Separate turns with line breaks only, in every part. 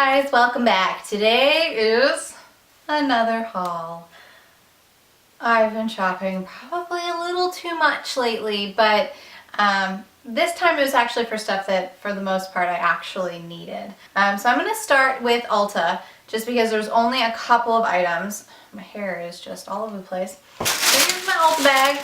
guys, welcome back. Today is another haul. I've been shopping probably a little too much lately, but this time it was actually for stuff that for the most part I actually needed. So I'm going to start with Ulta just because there's only a couple of items. My hair is just all over the place. So here's my Ulta bag.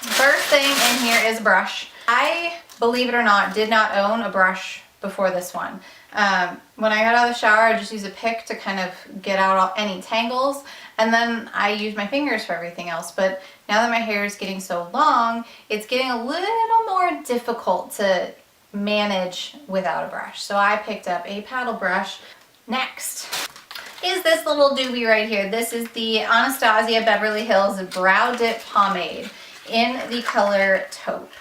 First thing in here is a brush. I, believe it or not, did not own a brush before this one. When I got out of the shower, I just use a pick to kind of get out any tangles, and then I use my fingers for everything else. But now that my hair is getting so long, it's getting a little more difficult to manage without a brush. So I picked up a paddle brush. Next is this little doobie right here. This is the Anastasia Beverly Hills Browdip Pomade in the color taupe.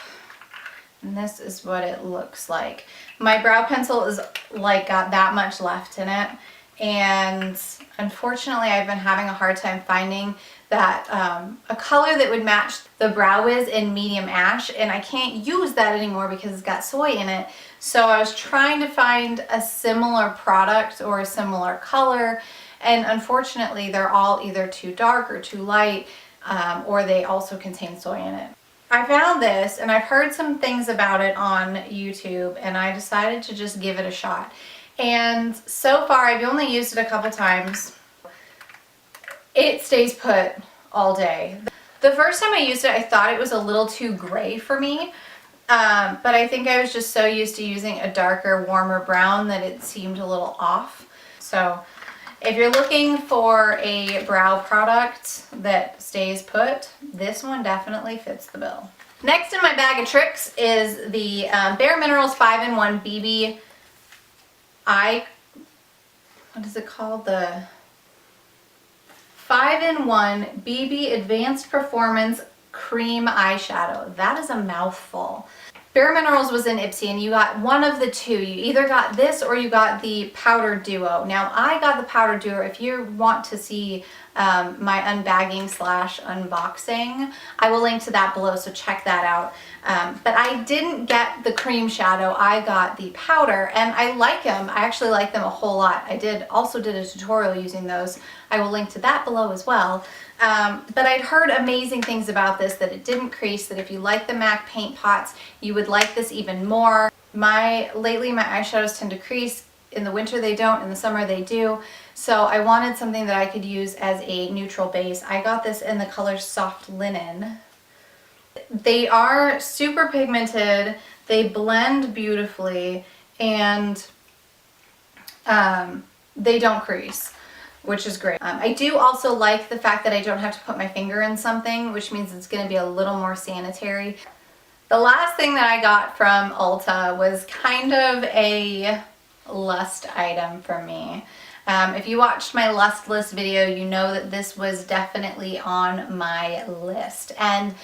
And this is what it looks like. My brow pencil is like got that much left in it, and unfortunately I've been having a hard time finding that a color that would match the Brow Wiz in medium ash, and I can't use that anymore because it's got soy in it. So I was trying to find a similar product or a similar color, and unfortunately they're all either too dark or too light, or they also contain soy in it. I found this, and I've heard some things about it on YouTube, and I decided to just give it a shot. And so far, I've only used it a couple times. It stays put all day. The first time I used it, I thought it was a little too gray for me, but I think I was just so used to using a darker, warmer brown that it seemed a little off. So if you're looking for a brow product that stays put, this one definitely fits the bill. Next in my bag of tricks is the Bare Minerals 5-in-1 BB Eye, what is it called? The 5-in-1 BB Advanced Performance Cream Eyeshadow. That is a mouthful. Bare Minerals was in Ipsy, and you got one of the two. You either got this or you got the powder duo. Now I got the powder duo. If you want to see my unbagging / unboxing, I will link to that below, so check that out. But I didn't get the cream shadow. I got the powder, and I like them. I actually like them a whole lot. I also did a tutorial using those. I will link to that below as well. But I'd heard amazing things about this, that it didn't crease, that if you like the MAC paint pots, you would like this even more. Lately my eyeshadows tend to crease. In the winter they don't, in the summer they do. So I wanted something that I could use as a neutral base. I got this in the color Soft Linen. They are super pigmented, they blend beautifully, and they don't crease, which is great. I do also like the fact that I don't have to put my finger in something, which means it's going to be a little more sanitary. The last thing that I got from Ulta was kind of a lust item for me. If you watched my lust list video, you know that this was definitely on my list, and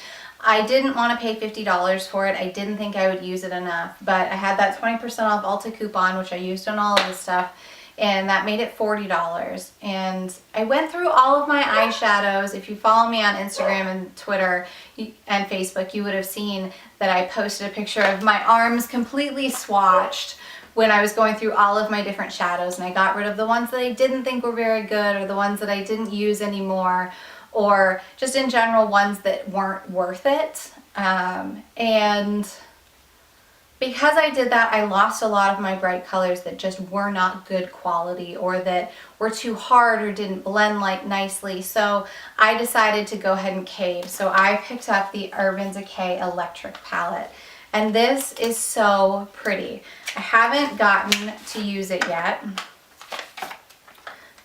I didn't want to pay $50 for it. I didn't think I would use it enough, but I had that 20% off Ulta coupon, which I used on all of this stuff, and that made it $40. And I went through all of my eyeshadows. If you follow me on Instagram and Twitter and Facebook, you would have seen that I posted a picture of my arms completely swatched when I was going through all of my different shadows, and I got rid of the ones that I didn't think were very good, or the ones that I didn't use anymore, or just in general ones that weren't worth it. And because I did that, I lost a lot of my bright colors that just were not good quality, or that were too hard or didn't blend like nicely. So I decided to go ahead and cave. So I picked up the Urban Decay Electric Palette. And this is so pretty. I haven't gotten to use it yet,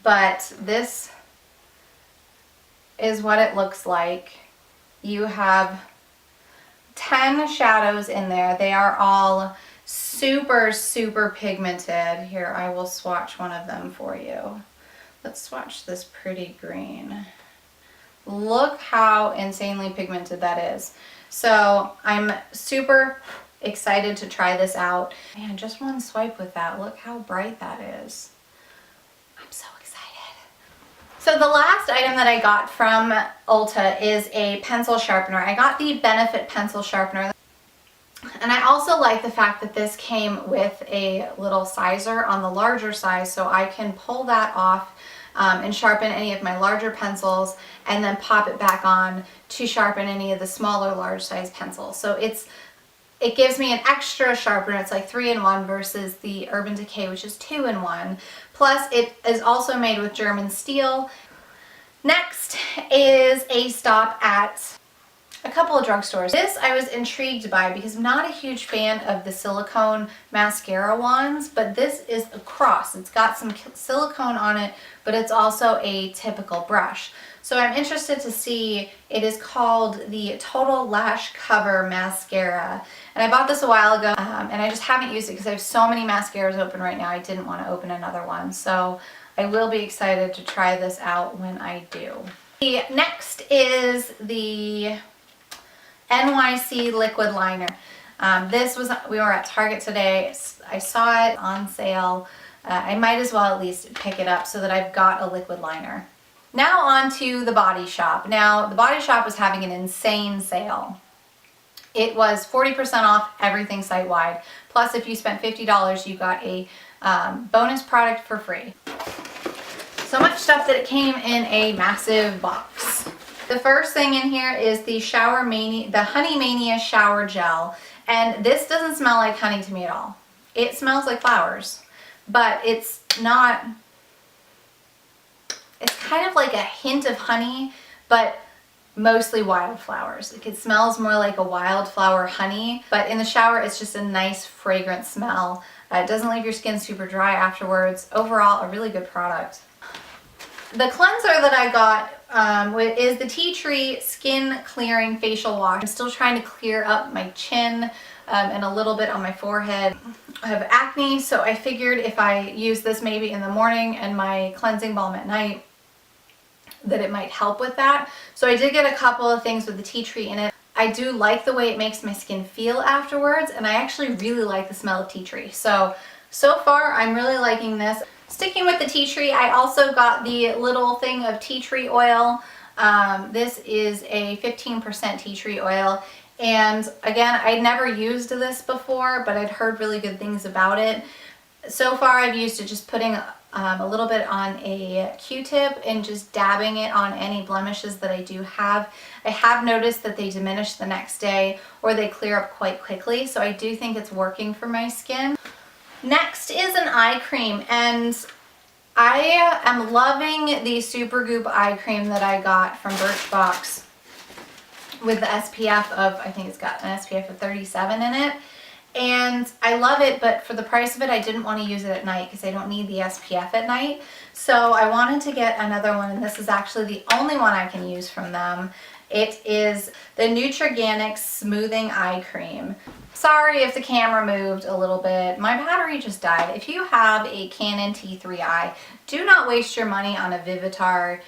but this is what it looks like. You have 10 shadows in there. They are all super, super pigmented. Here, I will swatch one of them for you. Let's swatch this pretty green. Look how insanely pigmented that is. So I'm super excited to try this out. Man, just one swipe with that. Look how bright that is. I'm so excited. So the last item that I got from Ulta is a pencil sharpener. I got the Benefit pencil sharpener. And I also like the fact that this came with a little sizer on the larger size, so I can pull that off and sharpen any of my larger pencils and then pop it back on to sharpen any of the smaller large size pencils. So it gives me an extra sharpener. It's like 3-in-1 versus the Urban Decay, which is 2-in-1. Plus it is also made with German steel. Next is a stop at a couple of drugstores. This I was intrigued by because I'm not a huge fan of the silicone mascara wands, but this is a cross. It's got some silicone on it, but it's also a typical brush. So I'm interested to see, it is called the Total Lash Cover Mascara. And I bought this a while ago and I just haven't used it because I have so many mascaras open right now. I didn't want to open another one. So I will be excited to try this out when I do. The next is the NYC Liquid Liner. We were at Target today. I saw it on sale. I might as well at least pick it up so that I've got a liquid liner. Now on to the Body Shop. Now the Body Shop was having an insane sale. It was 40% off everything site-wide. Plus if you spent $50, you got a bonus product for free. So much stuff that it came in a massive box. The first thing in here is the Honey Mania Shower Gel. And this doesn't smell like honey to me at all. It smells like flowers, but it's not, it's kind of like a hint of honey, but mostly wildflowers. Like it smells more like a wildflower honey, but in the shower it's just a nice fragrant smell. It doesn't leave your skin super dry afterwards. Overall, a really good product. The cleanser that I got is the Tea Tree Skin Clearing Facial Wash. I'm still trying to clear up my chin and a little bit on my forehead. I have acne, so I figured if I use this maybe in the morning and my cleansing balm at night, that it might help with that. So I did get a couple of things with the tea tree in it. I do like the way it makes my skin feel afterwards, and I actually really like the smell of tea tree. So far I'm really liking this. Sticking with the tea tree, I also got the little thing of tea tree oil. This is a 15% tea tree oil. And again, I'd never used this before, but I'd heard really good things about it. So far I've used it just putting a little bit on a Q-tip and just dabbing it on any blemishes that I do have. I have noticed that they diminish the next day or they clear up quite quickly, so I do think it's working for my skin. Next is an eye cream, and I am loving the Supergoop eye cream that I got from Birchbox with the SPF of, I think it's got an SPF of 37 in it. And I love it, but for the price of it, I didn't want to use it at night because I don't need the SPF at night. So I wanted to get another one, and this is actually the only one I can use from them. It is the Nutriganics Smoothing Eye Cream. Sorry if the camera moved a little bit. My battery just died. If you have a Canon T3i, do not waste your money on a Vivitar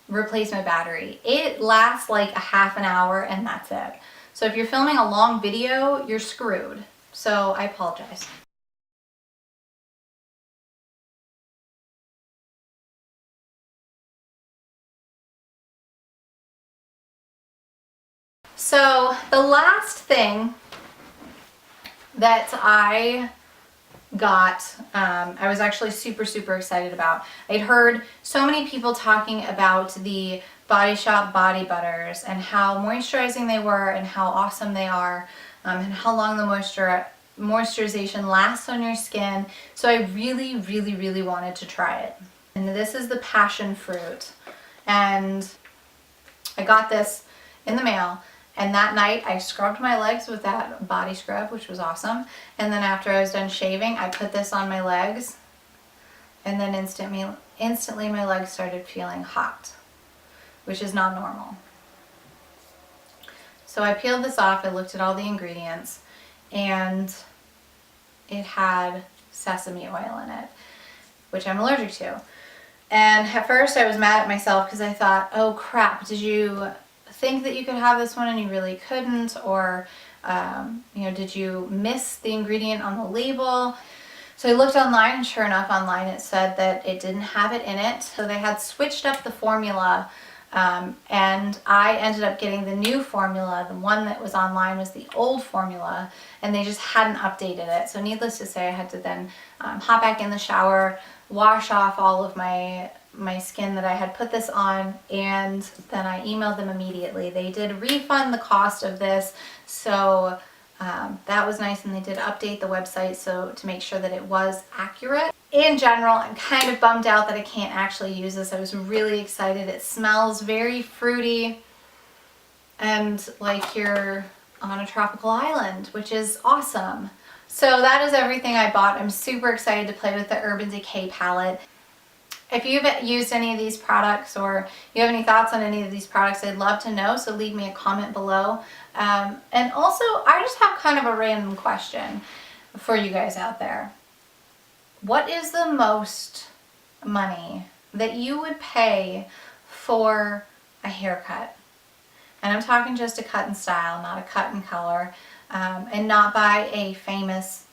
replacement battery. It lasts like a half an hour and that's it. So if you're filming a long video, you're screwed. So I apologize. So the last thing that I got, I was actually super excited about. I'd heard so many people talking about the Body Shop body butters and how moisturizing they were and how awesome they are, and how long the moisturization lasts on your skin. So I really wanted to try it. And this is the passion fruit, and I got this in the mail. And that night I scrubbed my legs with that body scrub, which was awesome. And then after I was done shaving, I put this on my legs, and then instantly my legs started feeling hot, which is not normal. So I peeled this off, I looked at all the ingredients, and it had sesame oil in it, which I'm allergic to. And at first I was mad at myself because I thought, oh crap, did you think that you could have this one and you really couldn't? Or did you miss the ingredient on the label? So I looked online, and sure enough online it said that it didn't have it in it. So they had switched up the formula And I ended up getting the new formula. The one that was online was the old formula, and they just hadn't updated it. So needless to say, I had to then hop back in the shower, wash off all of my skin that I had put this on, and then I emailed them immediately. They did refund the cost of this, so that was nice, and they did update the website so to make sure that it was accurate. In general, I'm kind of bummed out that I can't actually use this. I was really excited. It smells very fruity and like you're on a tropical island, which is awesome. So that is everything I bought. I'm super excited to play with the Urban Decay palette. If you've used any of these products or you have any thoughts on any of these products, I'd love to know, so leave me a comment below. And also, I just have kind of a random question for you guys out there. What is the most money that you would pay for a haircut? And I'm talking just a cut and style, not a cut and color, and not by a famous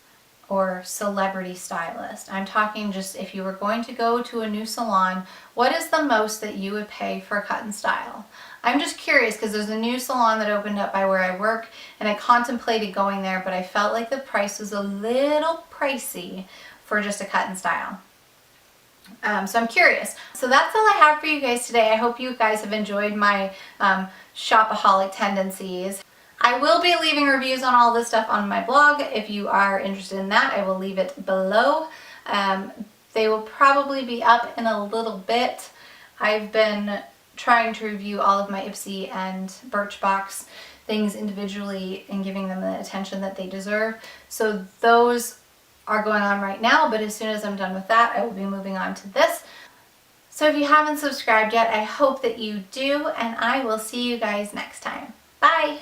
or celebrity stylist. I'm talking just if you were going to go to a new salon, what is the most that you would pay for a cut and style? I'm just curious because there's a new salon that opened up by where I work, and I contemplated going there, but I felt like the price was a little pricey for just a cut and style. So I'm curious. So that's all I have for you guys today. I hope you guys have enjoyed my shopaholic tendencies. I will be leaving reviews on all this stuff on my blog. If you are interested in that, I will leave it below. They will probably be up in a little bit. I've been trying to review all of my Ipsy and Birchbox things individually and giving them the attention that they deserve. So those are going on right now, but as soon as I'm done with that, I will be moving on to this. So if you haven't subscribed yet, I hope that you do, and I will see you guys next time. Bye!